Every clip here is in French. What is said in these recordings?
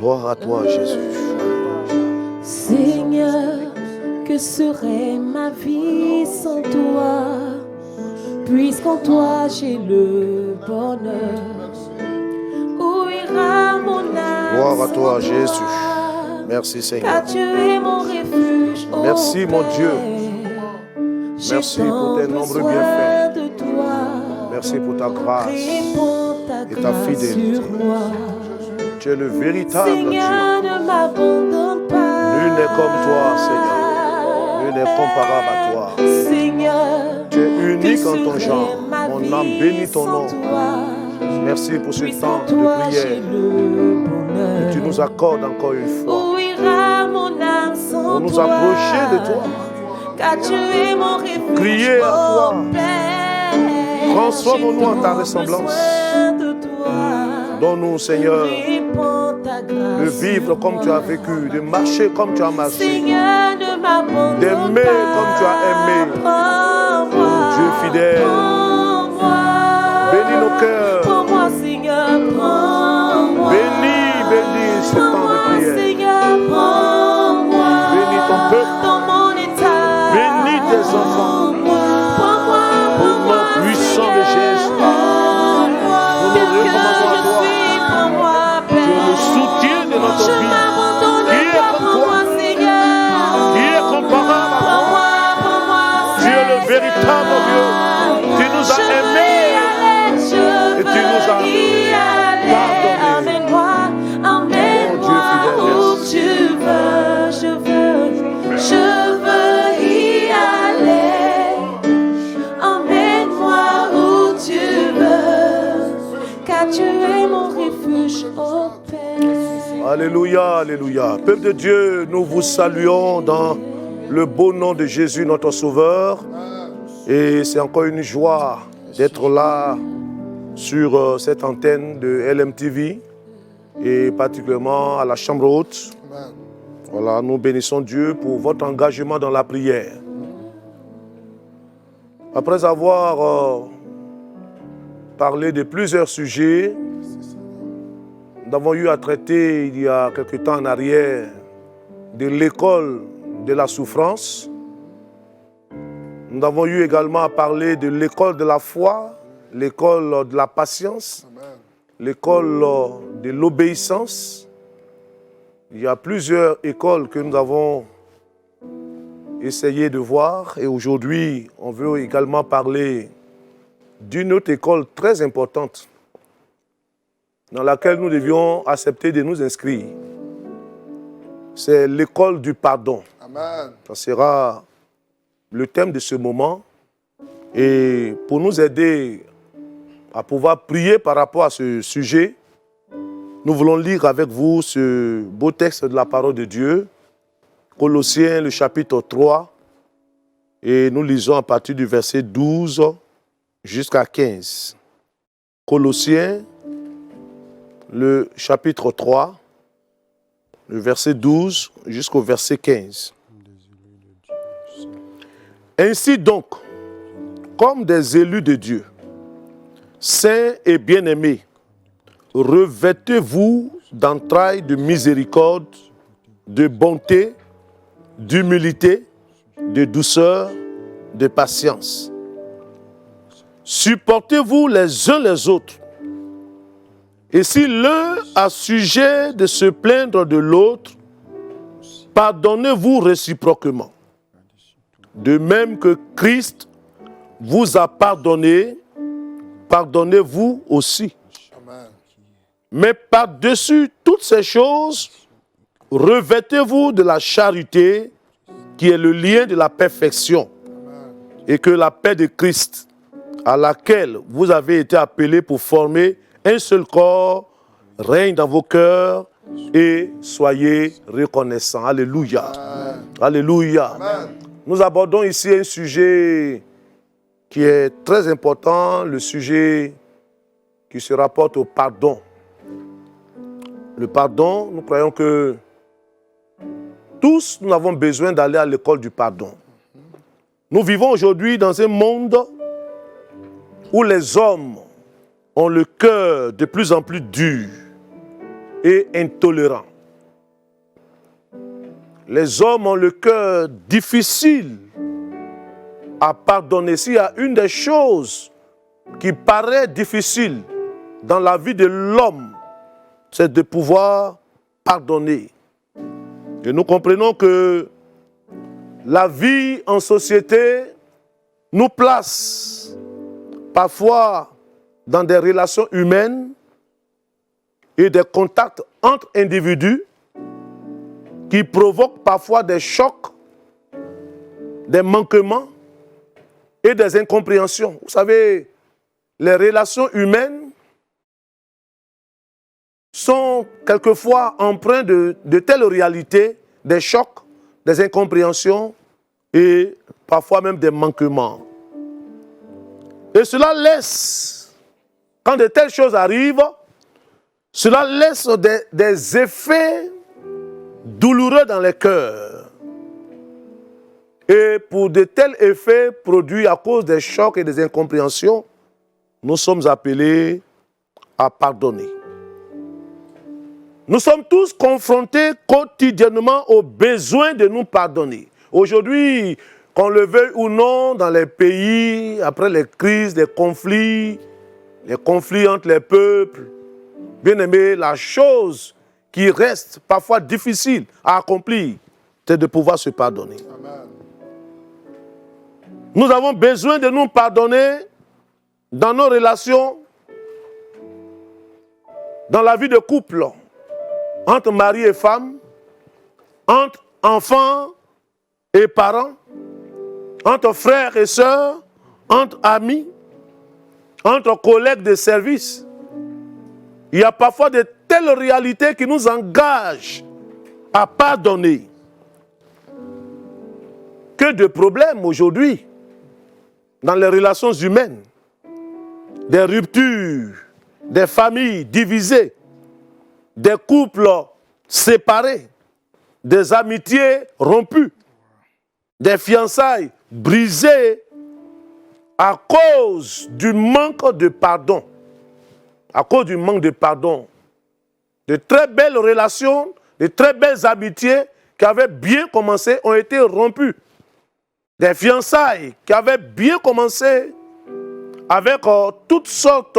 Gloire à toi, Jésus. Seigneur, que serait ma vie sans toi? Puisqu'en toi j'ai le bonheur. Où ira mon âme? Gloire à toi, sans Jésus. toi? Merci, Seigneur. Car tu es mon refuge. Merci, mon Dieu. Merci pour tes nombreux bienfaits. De toi. Merci pour ta grâce et ta fidélité. sur moi. Tu es le véritable Seigneur, Dieu. ne m'abandonne pas. Nul n'est comme toi, Seigneur. Nul n'est comparable à toi. Seigneur, tu es unique en ton genre. Mon âme bénit ton nom. Toi. Merci pour ce temps de prière que tu nous accordes encore une fois. Où ira mon âme sans pour nous toi? approcher de toi. Car tu es mon refuge. Crier à toi. Père. Transforme-nous en ta ressemblance. Donne-nous, Seigneur, de vivre comme tu as vécu, de marcher comme tu as marché, d'aimer comme tu as aimé. Oh Dieu fidèle, bénis nos cœurs. Bénis ce temps de prière. Bénis ton peuple. Bénis tes enfants. Au nom puissant de Jésus. Nous nous recommandons à toi. Tu es le soutien de notre vie. Qui est comme toi? Qui est comparable à toi? Tu es le véritable Dieu. Tu nous as aimés et tu nous as pardonné. Oh Dieu fidèle, Je veux y aller. Emmène-moi où tu veux, car tu es mon refuge, ô Père. Alléluia, alléluia. Peuple de Dieu, nous vous saluons dans le beau nom de Jésus, notre Sauveur. Et c'est encore une joie d'être là sur cette antenne de LMTV et particulièrement à la Chambre haute. Voilà, nous bénissons Dieu pour votre engagement dans la prière. Après avoir parlé de plusieurs sujets, nous avons eu à traiter il y a quelque temps en arrière de l'école de la souffrance. Nous avons eu également à parler de l'école de la foi, l'école de la patience, l'école de l'obéissance. Il y a plusieurs écoles que nous avons essayé de voir et aujourd'hui, on veut également parler d'une autre école très importante dans laquelle nous devions accepter de nous inscrire. C'est l'école du pardon. Amen. Ça sera le thème de ce moment. Et pour nous aider à pouvoir prier par rapport à ce sujet, nous voulons lire avec vous ce beau texte de la parole de Dieu, Colossiens, le chapitre 3, et nous lisons à partir du verset 12 jusqu'à 15. Colossiens, le chapitre 3, le verset 12 jusqu'au verset 15. Ainsi donc, comme des élus de Dieu, saints et bien-aimés, revêtez-vous d'entrailles de miséricorde, de bonté, d'humilité, de douceur, de patience. Supportez-vous les uns les autres. Et si l'un a sujet de se plaindre de l'autre, pardonnez-vous réciproquement. De même que Christ vous a pardonné, pardonnez-vous aussi. Amen. Mais par-dessus toutes ces choses, revêtez-vous de la charité qui est le lien de la perfection. Et que la paix de Christ, à laquelle vous avez été appelés pour former un seul corps, règne dans vos cœurs et soyez reconnaissants. Alléluia. Amen. Alléluia. Amen. Nous abordons ici un sujet qui est très important, le sujet qui se rapporte au pardon. Le pardon, nous croyons que tous nous avons besoin d'aller à l'école du pardon. Nous vivons aujourd'hui dans un monde où les hommes ont le cœur de plus en plus dur et intolérant. les hommes ont le cœur difficile à pardonner. S'il y a une des choses qui paraît difficile dans la vie de l'homme, c'est de pouvoir pardonner. Et nous comprenons que la vie en société nous place parfois dans des relations humaines et des contacts entre individus qui provoquent parfois des chocs, des manquements et des incompréhensions. Vous savez, les relations humaines sont quelquefois empreintes de telles réalités, des chocs, des incompréhensions et parfois même des manquements. Et cela laisse, quand de telles choses arrivent, cela laisse des effets douloureux dans les cœurs. Et pour de tels effets produits à cause des chocs et des incompréhensions, nous sommes appelés à pardonner. Nous sommes tous confrontés quotidiennement au besoin de nous pardonner. Aujourd'hui, qu'on le veuille ou non, dans les pays, après les crises, les conflits entre les peuples, bien aimé, la chose qui reste parfois difficile à accomplir, c'est de pouvoir se pardonner. Amen. Nous avons besoin de nous pardonner dans nos relations, dans la vie de couple, entre mari et femme, entre enfants et parents, entre frères et sœurs, entre amis, entre collègues de service. Il y a parfois de telles réalités qui nous engagent à pardonner. Que de problèmes aujourd'hui dans les relations humaines, des ruptures, des familles divisées, des couples séparés, des amitiés rompues, des fiançailles brisées à cause du manque de pardon. À cause du manque de pardon. De très belles relations, de très belles amitiés qui avaient bien commencé ont été rompues. Des fiançailles qui avaient bien commencé avec toutes sortes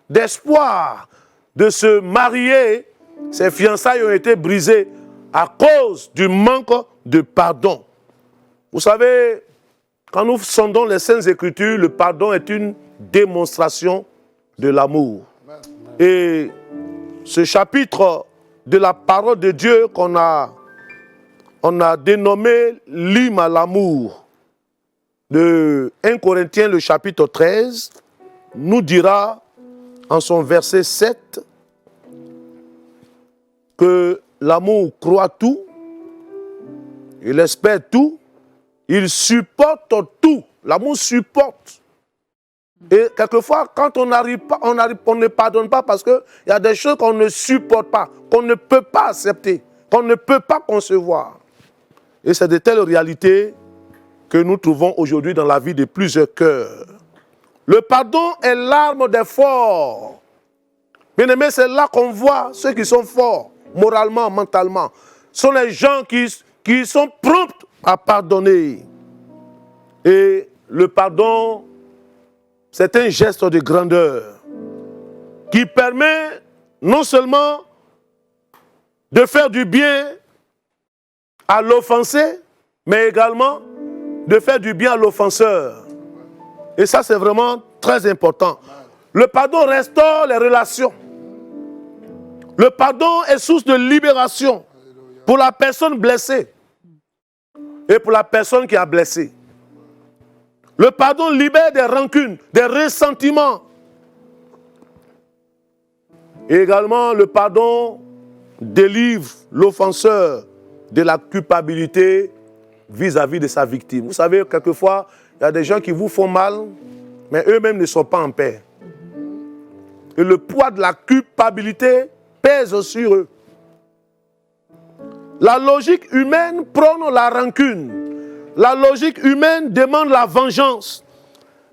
d'espoirs de se marier, ces fiançailles ont été brisées à cause du manque de pardon. Vous savez, quand nous sondons les Saintes Écritures, le pardon est une démonstration de l'amour. Et ce chapitre de la parole de Dieu qu'on a dénommé l'hymne à l'amour, de 1 Corinthiens, le chapitre 13, nous dira en son verset 7 que l'amour croit tout, il espère tout, il supporte tout. L'amour supporte. Et quelquefois, quand on ne pardonne pas parce qu'il y a des choses qu'on ne supporte pas, qu'on ne peut pas accepter, qu'on ne peut pas concevoir. Et c'est de telles réalités que nous trouvons aujourd'hui dans la vie de plusieurs cœurs. Le pardon est l'arme des forts. Bien aimé, c'est là qu'on voit ceux qui sont forts, moralement, mentalement. Ce sont les gens qui sont prompts à pardonner. Et le pardon, c'est un geste de grandeur qui permet non seulement de faire du bien à l'offensé, mais également de faire du bien à l'offenseur. Et ça, c'est vraiment très important. Le pardon restaure les relations. Le pardon est source de libération pour la personne blessée et pour la personne qui a blessé. Le pardon libère des rancunes, des ressentiments. Et également, le pardon délivre l'offenseur de la culpabilité vis-à-vis de sa victime. Vous savez, quelquefois, il y a des gens qui vous font mal, mais eux-mêmes ne sont pas en paix. Et le poids de la culpabilité pèse sur eux. La logique humaine prône la rancune. La logique humaine demande la vengeance.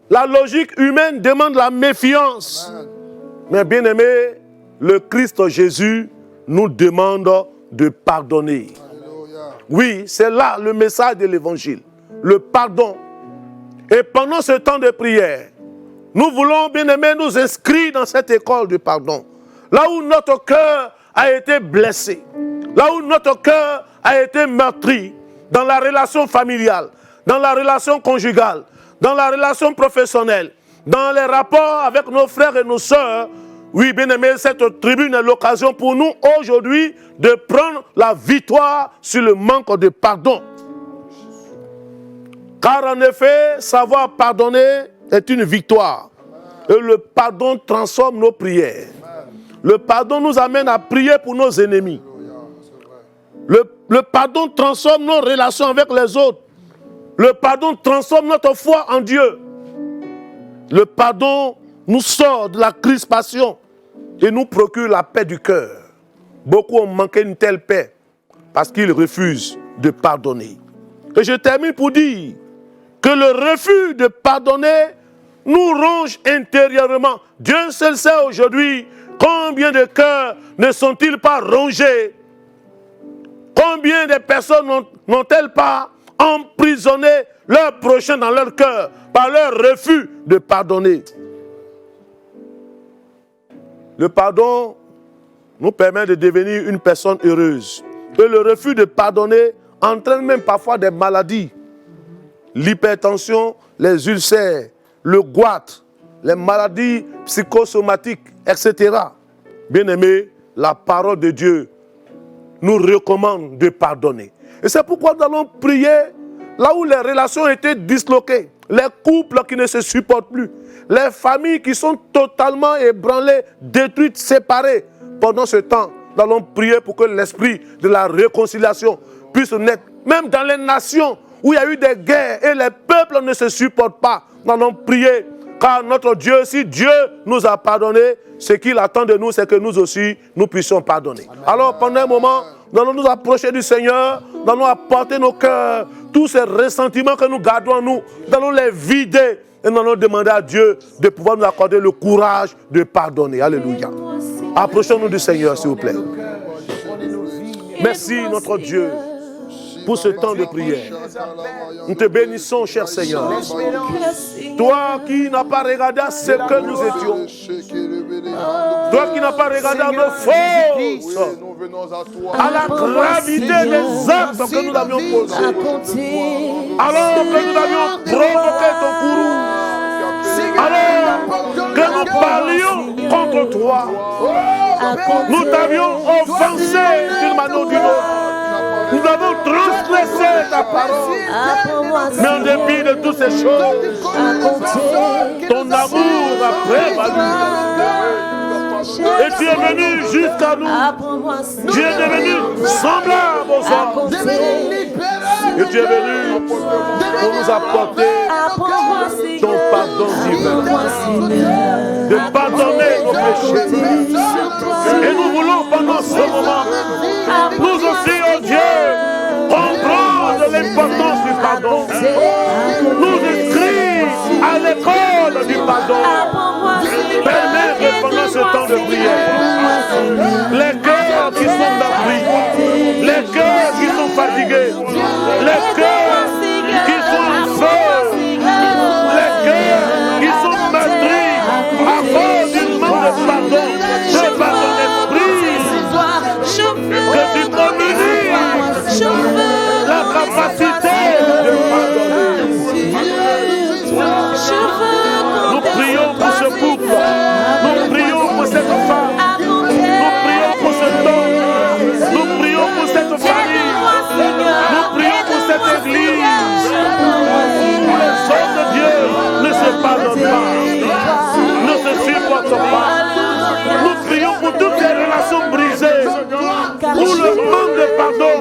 La logique humaine demande la méfiance. Mais bien aimé, le Christ Jésus nous demande de pardonner. Alléluia. Oui, c'est là le message de l'évangile. Le pardon. Et pendant ce temps de prière, nous voulons, bien aimés, nous inscrire dans cette école du pardon. Là où notre cœur a été blessé, là où notre cœur a été meurtri, dans la relation familiale, dans la relation conjugale, dans la relation professionnelle, dans les rapports avec nos frères et nos sœurs. Oui, bien aimés, cette tribune est l'occasion pour nous aujourd'hui de prendre la victoire sur le manque de pardon. Car en effet, savoir pardonner est une victoire. Et le pardon transforme nos prières. Le pardon nous amène à prier pour nos ennemis. Le pardon transforme nos relations avec les autres. Le pardon transforme notre foi en Dieu. Le pardon nous sort de la crispation et nous procure la paix du cœur. Beaucoup ont manqué une telle paix parce qu'ils refusent de pardonner. Et je termine pour dire que le refus de pardonner nous ronge intérieurement. Dieu seul sait aujourd'hui combien de cœurs ne sont-ils pas rongés. Combien de personnes n'ont-elles pas emprisonné leur prochain dans leur cœur par leur refus de pardonner. Le pardon nous permet de devenir une personne heureuse. Et le refus de pardonner entraîne même parfois des maladies. L'hypertension, les ulcères, le goître, les maladies psychosomatiques, etc. Bien-aimés, la parole de Dieu nous recommande de pardonner. Et c'est pourquoi nous allons prier là où les relations étaient disloquées, les couples qui ne se supportent plus, les familles qui sont totalement ébranlées, détruites, séparées. Pendant ce temps, nous allons prier pour que l'esprit de la réconciliation puisse naître. Même dans les nations où il y a eu des guerres et les peuples ne se supportent pas, nous allons prier. Car notre Dieu, si Dieu nous a pardonné, ce qu'il attend de nous, c'est que nous aussi, nous puissions pardonner. Amen. Alors, pendant un moment, nous allons nous approcher du Seigneur, nous allons apporter nos cœurs, tous ces ressentiments que nous gardons en nous, nous allons les vider et nous allons demander à Dieu de pouvoir nous accorder le courage de pardonner. Alléluia. Approchons-nous du Seigneur, s'il vous plaît. Merci, notre Dieu, pour ce temps de prière. Nous te bénissons, cher Seigneur. Toi qui n'as pas regardé à ce que nous étions. Toi qui n'as pas regardé à nos forces, à la gravité des actes que nous avions posés. Alors que nous avions provoqué ton courroux. Alors que nous parlions contre toi. Nous t'avions offensé d'une manière ou d'une autre. Nous avons transgressé ta parole. Mais en dépit de toutes ces choses, ton amour a prévalu. Et tu es venu jusqu'à nous. Tu es devenu semblable aux hommes. Et tu es venu pour nous apporter ton pardon divin. De pardonner nos péchés. Et nous voulons pendant ce moment, nous aussi, oh Dieu, comprendre l'importance du pardon. Nous inscrire à l'école du pardon. Permettre pendant ce temps de prière, les cœurs qui sont meurtris, les cœurs qui sont fatigués, les cœurs qui sont en feu, les cœurs qui sont meurtris à cause du manque de pardon, de par ton esprit, que tu communiques la capacité de pardonner. Nous prions pour ce couple, nous prions pour cette femme, nous prions pour cet homme, nous prions pour cette famille, nous prions pour cette église. Les hommes de Dieu ne se pardonnent pas, ne se supportent pas. Nous prions pour toutes les relations brisées, où le manque de pardon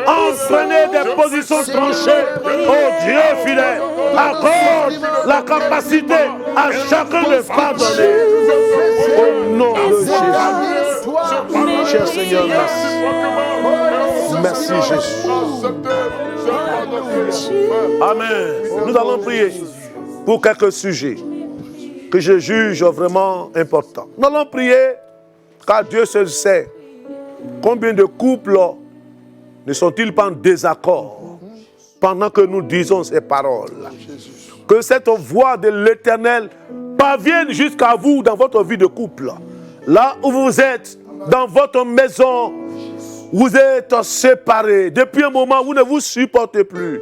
entraînait des positions tranchées. Oh Dieu fidèle, accorde la capacité à chacun de pardonner. Au nom de Jésus. Cher Seigneur, merci. Merci Jésus. Amen. Nous allons prier pour quelques sujets que je juge vraiment importants. Nous allons prier car Dieu seul sait combien de couples ne sont-ils pas en désaccord pendant que nous disons ces paroles? Que cette voix de l'Éternel parvienne jusqu'à vous dans votre vie de couple. Là où vous êtes, dans votre maison, vous êtes séparés. Depuis un moment, vous ne vous supportez plus.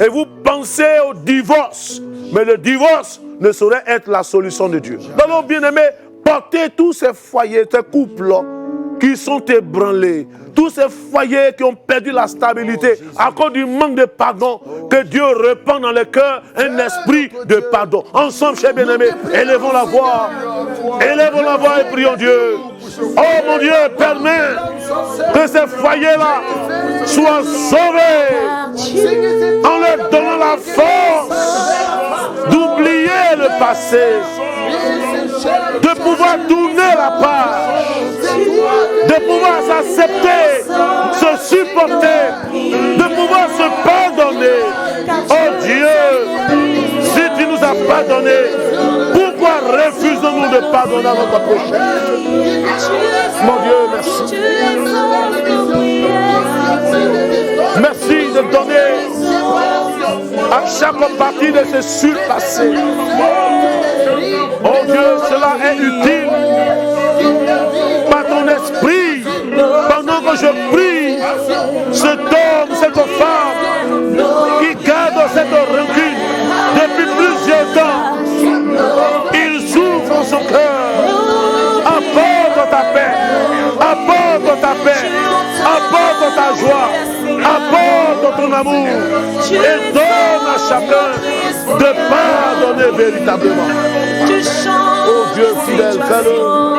Et vous pensez au divorce. Mais le divorce ne saurait être la solution de Dieu. Alors, bien-aimés, portez tous ces foyers, ces couples qui sont ébranlés, tous ces foyers qui ont perdu la stabilité à cause du manque de pardon, que Dieu répand dans le cœur un esprit de pardon. Ensemble, chers bien-aimés, élevons la voix et prions Dieu. Oh mon Dieu, permets que ces foyers-là soient sauvés en leur donnant la force d'oublier le passé, de pouvoir tourner la page, de pouvoir s'accepter, se supporter, de pouvoir se pardonner. Oh Dieu, si tu nous as pardonné, pourquoi refusons-nous de pardonner à notre prochain? Mon Dieu, merci. Merci de donner à chaque partie de ce surpassé. Oh Dieu, cela est utile. Par ton esprit, pendant que je prie, cet homme, cette femme qui garde cette rancune depuis plusieurs temps, il souffre en son cœur. Apporte ta paix, apporte ta paix, apporte ta joie, apporte ton amour et donne à chacun de pardonner véritablement. Oh Dieu fidèle, fais-le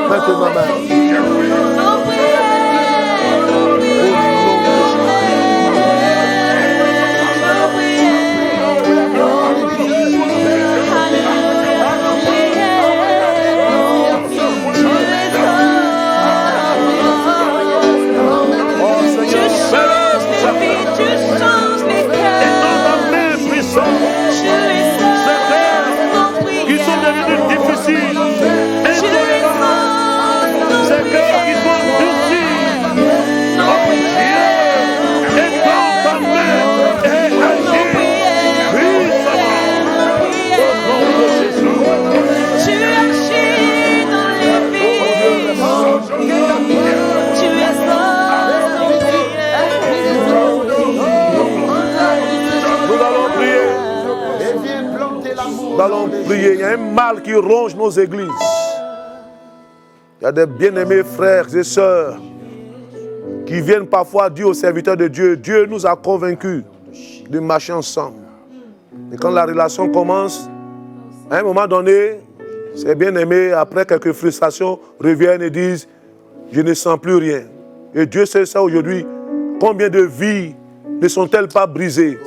maintenant même. Nous allons prier. Il y a un mal qui ronge nos églises. Il y a des bien-aimés frères et sœurs qui viennent parfois dire aux serviteurs de Dieu, Dieu nous a convaincus de marcher ensemble. Et quand la relation commence, à un moment donné, ces bien-aimés, après quelques frustrations, reviennent et disent, je ne sens plus rien. Et Dieu sait ça aujourd'hui. Combien de vies ne sont-elles pas brisées?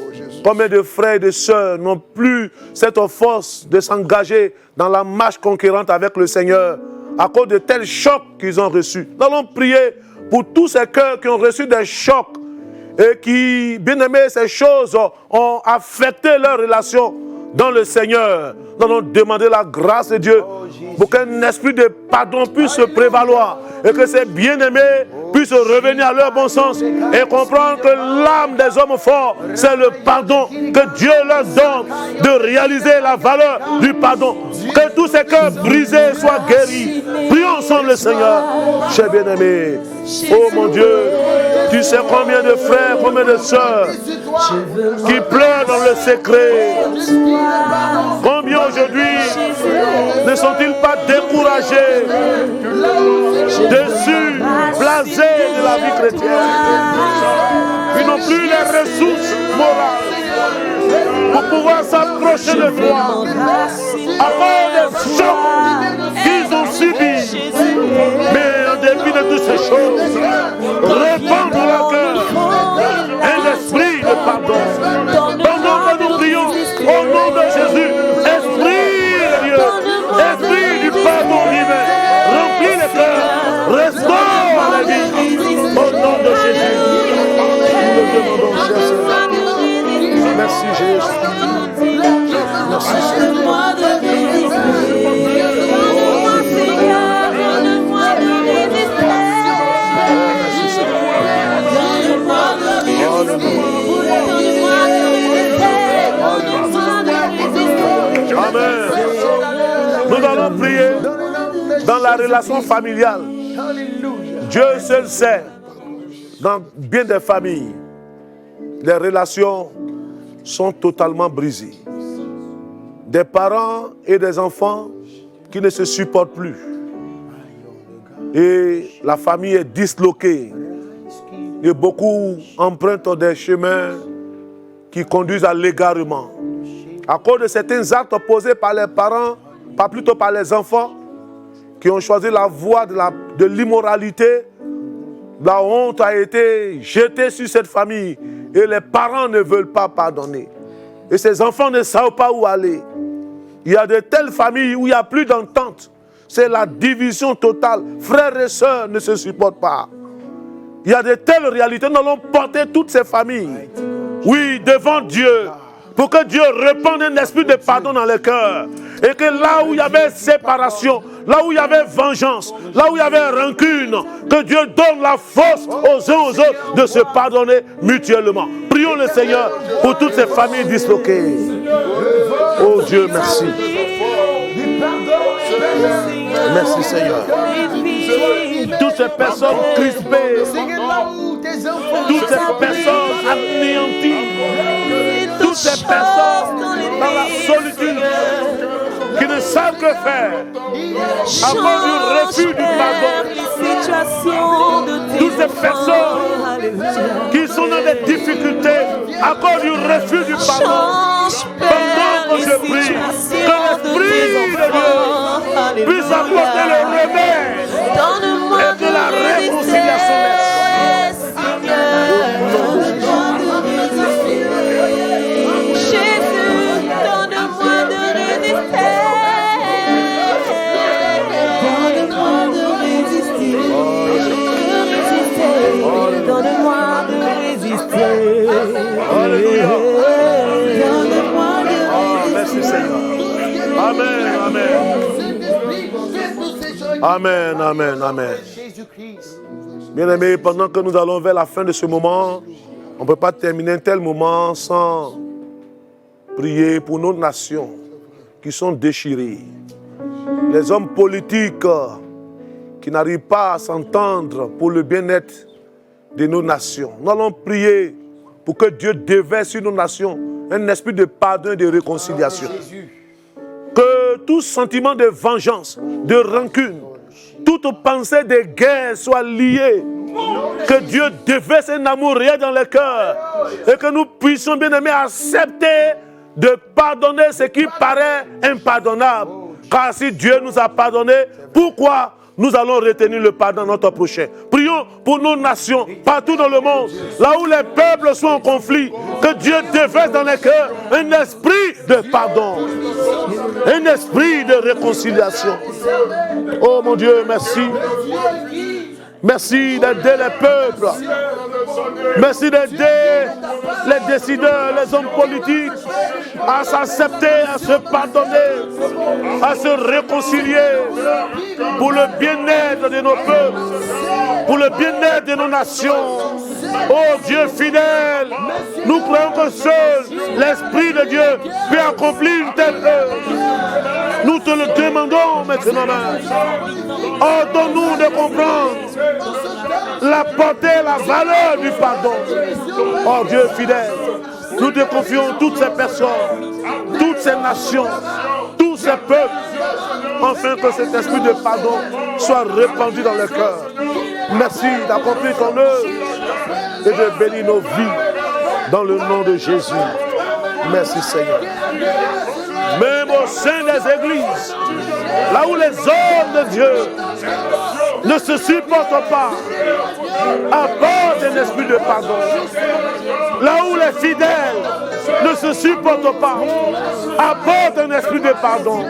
Combien de frères et de sœurs n'ont plus cette force de s'engager dans la marche conquérante avec le Seigneur à cause de tels chocs qu'ils ont reçus? Nous allons prier pour tous ces cœurs qui ont reçu des chocs et qui, bien aimés, ces choses ont affecté leur relation dans le Seigneur. Nous allons demander la grâce de Dieu pour qu'un esprit de pardon puisse se prévaloir et que ces bien-aimés puissent revenir à leur bon sens et comprendre que l'âme des hommes forts, c'est le pardon, que Dieu leur donne de réaliser la valeur du pardon. Que tous ces cœurs brisés soient guéris. Prions ensemble le Seigneur. Chers bien-aimés, oh mon Dieu, tu sais combien de frères, combien de sœurs qui pleurent dans le secret. Combien aujourd'hui ne sont-ils pas découragés, déçus, blasés de la vie chrétienne? Ils n'ont plus les ressources morales pour pouvoir s'approcher de toi à cause des chocs qu'ils ont subis. Mais en dépit de toutes ces choses, répands dans leur cœur un esprit de pardon. Pendant que nous prions au nom de Jésus, esprit de Dieu, esprit du pardon divin, remplis les cœurs, restaure la vie au nom de Jésus. Nous le demandons, cher Seigneur. Merci Jésus. Merci Seigneur. relations familiales. Dieu seul sait. Dans bien des familles, les relations sont totalement brisées. Des parents et des enfants qui ne se supportent plus. Et la famille est disloquée. Et beaucoup empruntent des chemins qui conduisent à l'égarement. À cause de certains actes posés par les parents, pas plutôt par les enfants, qui ont choisi la voie de l'immoralité, la honte a été jetée sur cette famille et les parents ne veulent pas pardonner. Et ces enfants ne savent pas où aller. Il y a de telles familles où il n'y a plus d'entente. C'est la division totale. Frères et sœurs ne se supportent pas. Il y a de telles réalités. Nous allons porter toutes ces familles. Oui, devant Dieu. Pour que Dieu répande un esprit de pardon dans le cœur. Et que là où il y avait séparation, là où il y avait vengeance, là où il y avait rancune, que Dieu donne la force aux uns aux autres de se pardonner mutuellement. Prions le Seigneur pour toutes ces familles disloquées. Oh Dieu, merci. Merci Seigneur. Toutes ces personnes crispées, toutes ces personnes anéanties, toutes ces personnes dans la solitude qui ne savent que faire à cause du refus du pardon. Toutes ces personnes qui sont dans des difficultés à cause du refus du pardon. Pendant que je prie, que l'Esprit de Dieu puisse apporter le remède et que la réconciliation naisse. Donne-moi de résister. Alléluia. Donne-moi de résister. Merci Seigneur. Amen, amen. Amen, amen, amen. Bien-aimés, pendant que nous allons vers la fin de ce moment, on ne peut pas terminer un tel moment sans prier pour nos nations qui sont déchirées. Les hommes politiques qui n'arrivent pas à s'entendre pour le bien-être de nos nations. Nous allons prier pour que Dieu déverse sur nos nations un esprit de pardon et de réconciliation. Que tout sentiment de vengeance, de rancune, toute pensée de guerre soit liée. Que Dieu déverse un amour réel dans le cœur. Et que nous puissions, bien aimés, accepter de pardonner ce qui paraît impardonnable. Car si Dieu nous a pardonné, pourquoi nous allons retenir le pardon de notre prochain? Prions pour nos nations, partout dans le monde, là où les peuples sont en conflit, que Dieu déverse dans les cœurs un esprit de pardon, un esprit de réconciliation. Oh mon Dieu, merci. Merci d'aider les peuples. Merci d'aider les décideurs, les hommes politiques à s'accepter, à se pardonner, à se réconcilier pour le bien-être de nos peuples, pour le bien-être de nos nations. Oh Dieu fidèle, nous croyons que seul l'Esprit de Dieu peut accomplir une telle œuvre. Nous te le demandons maintenant. Ordonne-nous de comprendre la portée, la valeur du pardon. Oh Dieu fidèle, nous te confions toutes ces personnes, toutes ces nations, tous ces peuples, afin que cet esprit de pardon soit répandu dans le cœur. Merci d'accomplir ton œuvre et de bénir nos vies dans le nom de Jésus. Merci Seigneur. Même au sein des églises, là où les hommes de Dieu ne se supportent pas, apporte un esprit de pardon. Là où les fidèles ne se supportent pas, apporte un esprit de pardon.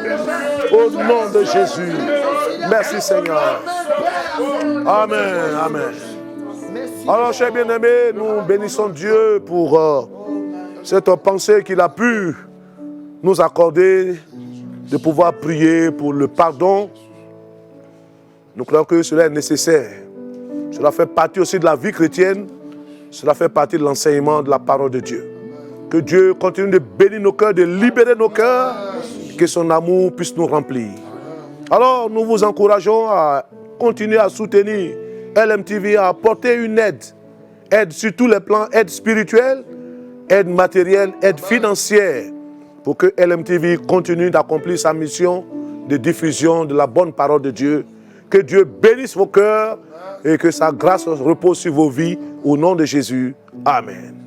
Au nom de Jésus. Merci Seigneur. Amen, amen. Alors, chers bien-aimés, nous bénissons Dieu pour cette pensée qu'il a pu nous accorder de pouvoir prier pour le pardon. Nous croyons que cela est nécessaire. Cela fait partie aussi de la vie chrétienne. Cela fait partie de l'enseignement de la parole de Dieu. Que Dieu continue de bénir nos cœurs, de libérer nos cœurs, que son amour puisse nous remplir. Alors, nous vous encourageons à continuer à soutenir LMTV, à apporter une aide sur tous les plans, aide spirituelle, aide matérielle, aide financière, pour que LMTV continue d'accomplir sa mission de diffusion de la bonne parole de Dieu. Que Dieu bénisse vos cœurs et que sa grâce repose sur vos vies au nom de Jésus. Amen.